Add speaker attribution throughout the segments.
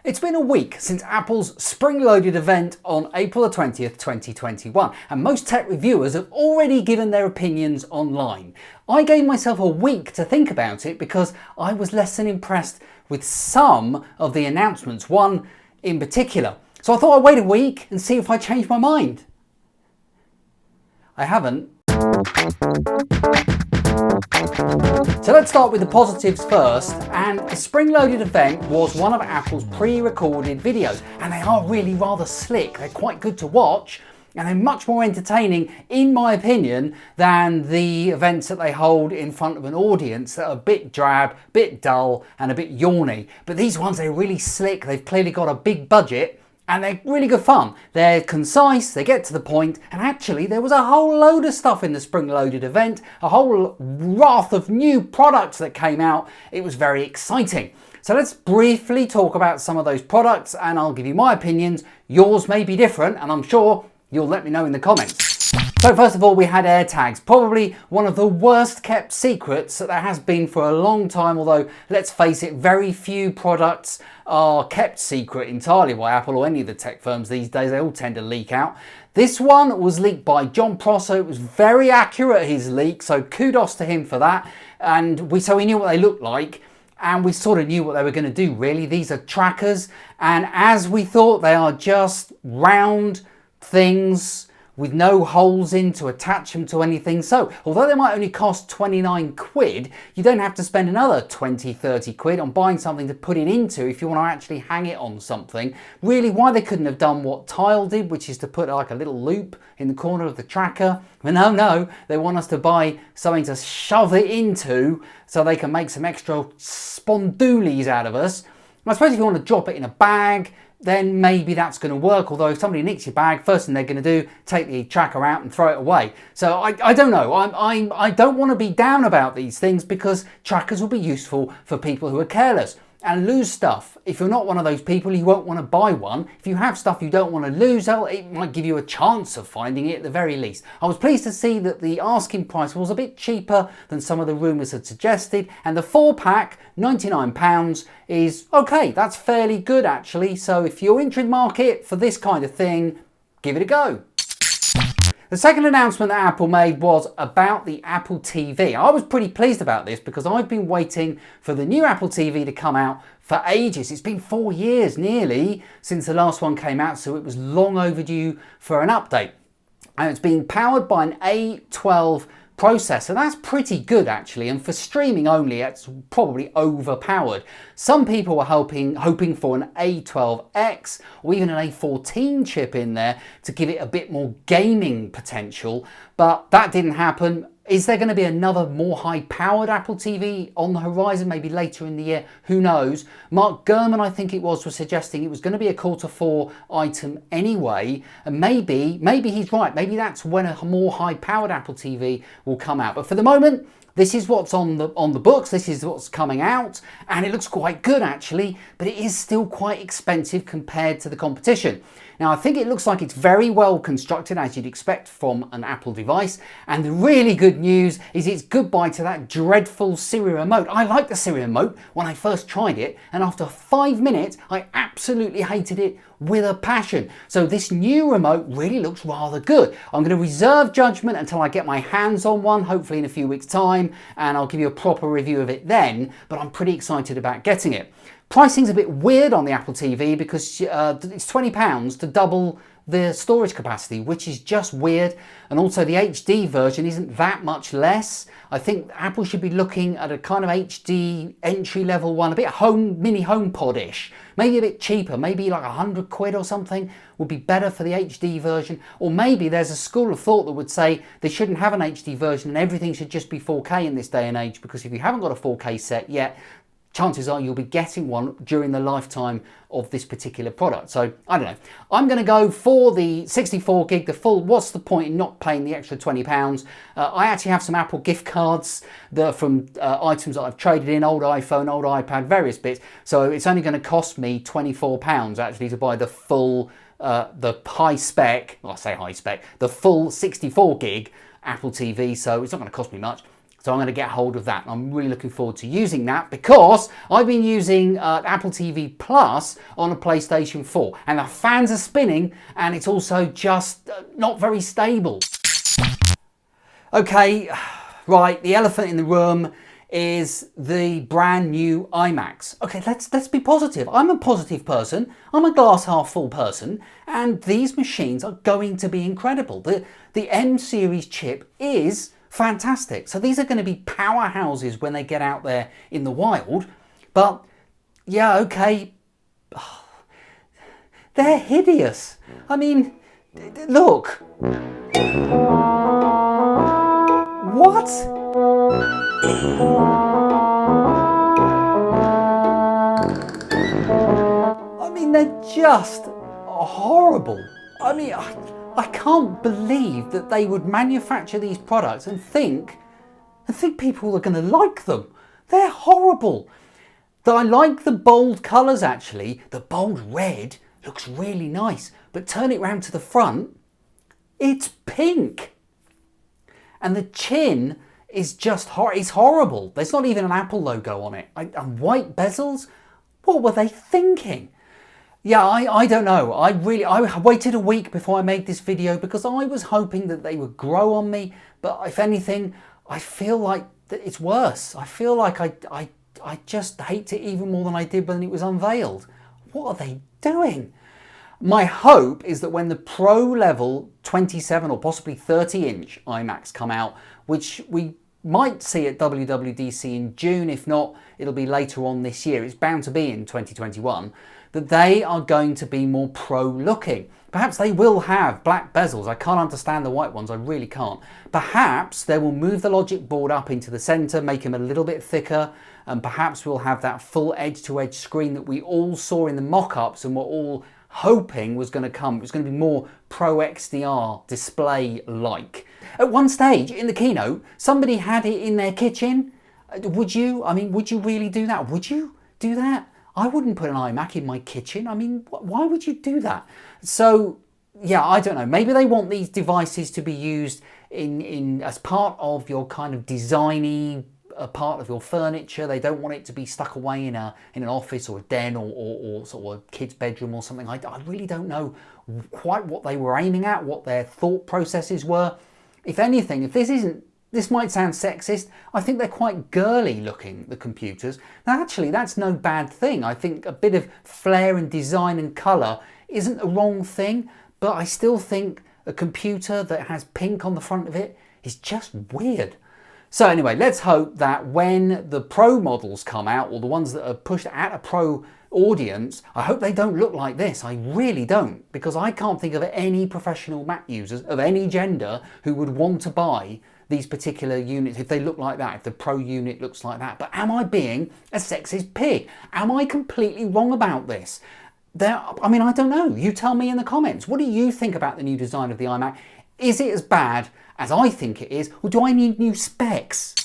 Speaker 1: It's been a week since Apple's spring-loaded event on April the 20th, 2021, and most tech reviewers have already given their opinions online. I gave myself a week to think about it because I was less than impressed with some of the announcements, one in particular. So I thought I'd wait a week and see if I changed my mind. I haven't. So let's start with the positives first, and the spring-loaded event was one of Apple's pre-recorded videos, and they are really rather slick. They're quite good to watch, and they're much more entertaining, in my opinion, than the events that they hold in front of an audience that are a bit drab, a bit dull, and a bit yawny. But these ones, they're really slick. They've clearly got a big budget, and they're really good fun. They're concise, they get to the point, and actually there was a whole load of stuff in the spring-loaded event, a whole raft of new products that came out. It was very exciting. So let's briefly talk about some of those products, and I'll give you my opinions. Yours may be different, and I'm sure you'll let me know in the comments. So first of all, we had AirTags, probably one of the worst kept secrets that there has been for a long time, although let's face it, very few products are kept secret entirely by Apple or any of the tech firms these days. They all tend to leak out. This one was leaked by Jon Prosser. It was very accurate, his leak, so kudos to him for that. And so we knew what they looked like, and we sort of knew what they were going to do, really. These are trackers, and as we thought, they are just round things with no holes in to attach them to anything. So although they might only cost 29 quid, you don't have to spend another 20, 30 quid on buying something to put it into if you want to actually hang it on something. Really, why they couldn't have done what Tile did, which is to put like a little loop in the corner of the tracker. But no, they want us to buy something to shove it into so they can make some extra spondoolies out of us. I suppose if you want to drop it in a bag, then maybe that's going to work. Although if somebody nicks your bag, first thing they're going to do, take the tracker out and throw it away. So I don't know. I don't want to be down about these things because trackers will be useful for people who are careless and lose stuff. If you're not one of those people, you won't want to buy one. If you have stuff you don't want to lose, it might give you a chance of finding it at the very least. I was pleased to see that the asking price was a bit cheaper than some of the rumours had suggested, and the 4-pack, £99, is okay. That's fairly good actually. So if you're in the market for this kind of thing, give it a go. The second announcement that Apple made was about the Apple TV. I was pretty pleased about this because I've been waiting for the new Apple TV to come out for ages. It's been 4 years nearly since the last one came out, so it was long overdue for an update. And it's being powered by an A12 processor. That's pretty good actually, and for streaming only, it's probably overpowered. Some people were hoping for an A12X or even an A14 chip in there to give it a bit more gaming potential, but that didn't happen. Is there going to be another more high-powered Apple TV on the horizon, maybe later in the year? Who knows? Mark Gurman, I think it was suggesting it was going to be a Q4 item anyway, and maybe he's right. Maybe that's when a more high-powered Apple TV will come out. But for the moment, this is what's on the books, this is what's coming out, and it looks quite good actually, but it is still quite expensive compared to the competition. Now I think it looks like it's very well constructed, as you'd expect from an Apple device, and the really good news is it's goodbye to that dreadful Siri remote. I liked the Siri remote when I first tried it, and after 5 minutes I absolutely hated it with a passion. So this new remote really looks rather good. I'm going to reserve judgment until I get my hands on one, hopefully in a few weeks time, and I'll give you a proper review of it then, but I'm pretty excited about getting it. Pricing's a bit weird on the Apple TV because it's £20 to double the storage capacity, which is just weird, and also the HD version isn't that much less. I think Apple should be looking at a kind of HD entry-level one, a bit mini HomePod-ish, maybe a bit cheaper, maybe like 100 quid or something would be better for the HD version. Or maybe there's a school of thought that would say they shouldn't have an HD version and everything should just be 4K in this day and age, because if you haven't got a 4K set yet, chances are you'll be getting one during the lifetime of this particular product. So I don't know. I'm going to go for the 64 gig, the full. What's the point in not paying the extra £20? I actually have some Apple gift cards that are from items that I've traded in, old iPhone, old iPad, various bits. So it's only going to cost me £24 actually to buy the full, the high spec, well, I say high spec, the full 64 gig Apple TV. So it's not going to cost me much. So I'm going to get hold of that. I'm really looking forward to using that because I've been using Apple TV Plus on a PlayStation 4 and the fans are spinning and it's also just not very stable. Okay, right, the elephant in the room is the brand new iMacs. Okay, let's be positive. I'm a positive person. I'm a glass half full person, and these machines are going to be incredible. The M series chip is fantastic. So these are going to be powerhouses when they get out there in the wild. But yeah, okay, they're hideous. I mean, look. What? I mean, they're just horrible. I mean, I can't believe that they would manufacture these products and think people are going to like them. They're horrible. I like the bold colours actually. The bold red looks really nice, but turn it round to the front, it's pink. And the chin is just it's horrible. There's not even an Apple logo on it. And white bezels? What were they thinking? Yeah, I don't know. I waited a week before I made this video because I was hoping that they would grow on me. But if anything, I feel like it's worse. I feel like I just hate it even more than I did when it was unveiled. What are they doing? My hope is that when the Pro level 27 or possibly 30-inch iMacs come out, which we might see at WWDC in June, if not, it'll be later on this year. It's bound to be in 2021, that they are going to be more pro looking. Perhaps they will have black bezels. I can't understand the white ones, I really can't. Perhaps they will move the logic board up into the center, make them a little bit thicker, and perhaps we'll have that full edge-to-edge screen that we all saw in the mock-ups and were all hoping was going to come. It was going to be more Pro XDR display-like. At one stage in the keynote, somebody had it in their kitchen. Would you? I mean, would you really do that? Would you do that? I wouldn't put an iMac in my kitchen. I mean, why would you do that? So, yeah, I don't know. Maybe they want these devices to be used in as part of your kind of designy a part of your furniture. They don't want it to be stuck away in an office or a den or sort of a kid's bedroom or something. I really don't know quite what they were aiming at, what their thought processes were. If anything, if this might sound sexist, I think they're quite girly looking, the computers. Now actually that's no bad thing. I think a bit of flair and design and colour isn't a wrong thing, but I still think a computer that has pink on the front of it is just weird. So anyway, let's hope that when the Pro models come out, or the ones that are pushed at a Pro audience, I hope they don't look like this. I really don't, because I can't think of any professional Mac users of any gender who would want to buy these particular units if they look like that, if the Pro unit looks like that. But am I being a sexist pig? Am I completely wrong about this? I mean, I don't know. You tell me in the comments. What do you think about the new design of the iMac? Is it as bad as I think it is, or do I need new specs?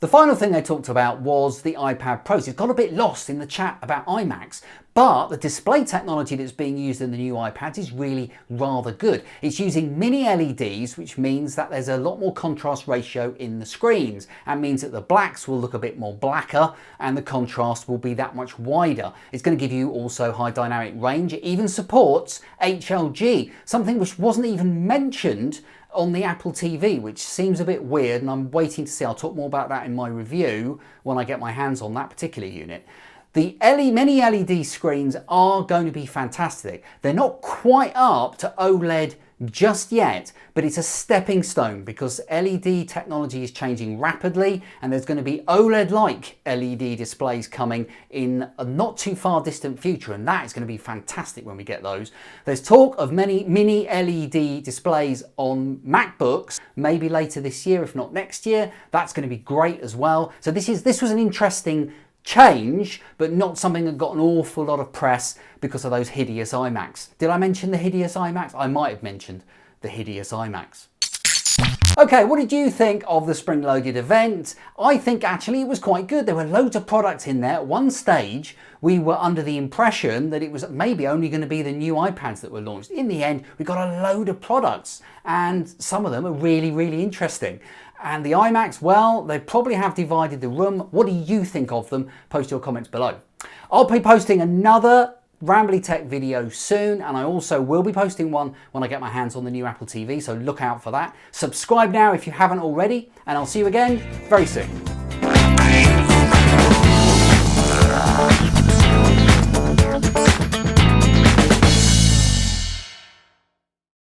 Speaker 1: The final thing they talked about was the iPad Pros. It's got a bit lost in the chat about iMacs, but the display technology that's being used in the new iPads is really rather good. It's using mini LEDs, which means that there's a lot more contrast ratio in the screens, and means that the blacks will look a bit more blacker and the contrast will be that much wider. It's going to give you also high dynamic range. It even supports HLG, something which wasn't even mentioned on the Apple TV, which seems a bit weird, and I'm waiting to see. I'll talk more about that in my review when I get my hands on that particular unit. The mini LED screens are going to be fantastic. They're not quite up to OLED just yet, but it's a stepping stone because LED technology is changing rapidly, and there's going to be OLED-like LED displays coming in a not too far distant future, and that is going to be fantastic when we get those. There's talk of many mini LED displays on MacBooks, maybe later this year, if not next year. That's going to be great as well. So this was an interesting change, but not something that got an awful lot of press because of those hideous iMacs. Did I mention the hideous iMacs? I might have mentioned the hideous iMacs. Okay, what did you think of the spring-loaded event? I think actually it was quite good. There were loads of products in there. At one stage, we were under the impression that it was maybe only going to be the new iPads that were launched. In the end, we got a load of products, and some of them are really, really interesting. And the iMacs, well, they probably have divided the room. What do you think of them? Post your comments below. I'll be posting another Rambly Tech video soon, and I also will be posting one when I get my hands on the new Apple TV, so look out for that. Subscribe now if you haven't already, and I'll see you again very soon.